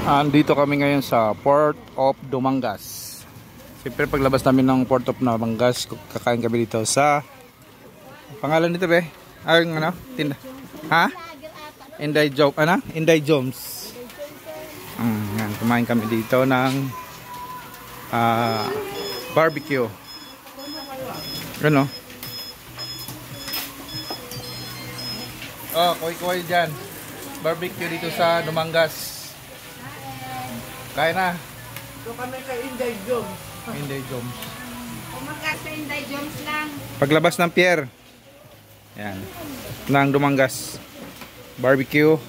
Andito kami ngayon sa Port of Dumangas. Siyempre paglabas namin ng Port of Dumangas, kakain kami dito sa pangalan nito be? Ay, ano? Tinda. Ha? Inday Jones, ano? Inday Jones. Yan, kumain kami dito ng barbecue. Ano? Oh, kuy-kuy dyan. Barbecue dito sa Dumangas. Kaya na. So kami kay Inday Jones. Inday Jones. Umagas sa Inday Jones lang. Paglabas ng pier. Yan. Ng Dumangas. Barbecue.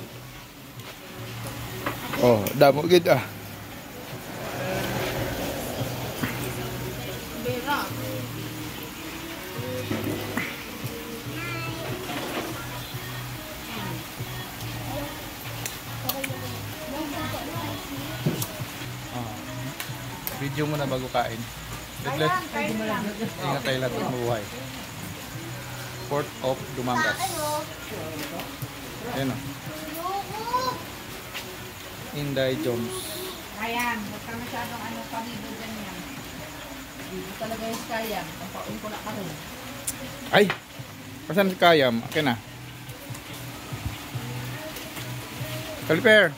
Oh, damo gid ah. Bira. Video mo na bago kain. Let's ingat tayo lahat at mabuhay. Port of Dumangas. Ayan o. Inday Jones. Ayan, huwag ka masyadong pamigo ganyan. Dito talaga yung kayam. Pampaun ko na ka rin. Ay! Pasan si Kayam? Okay na. Kaliper!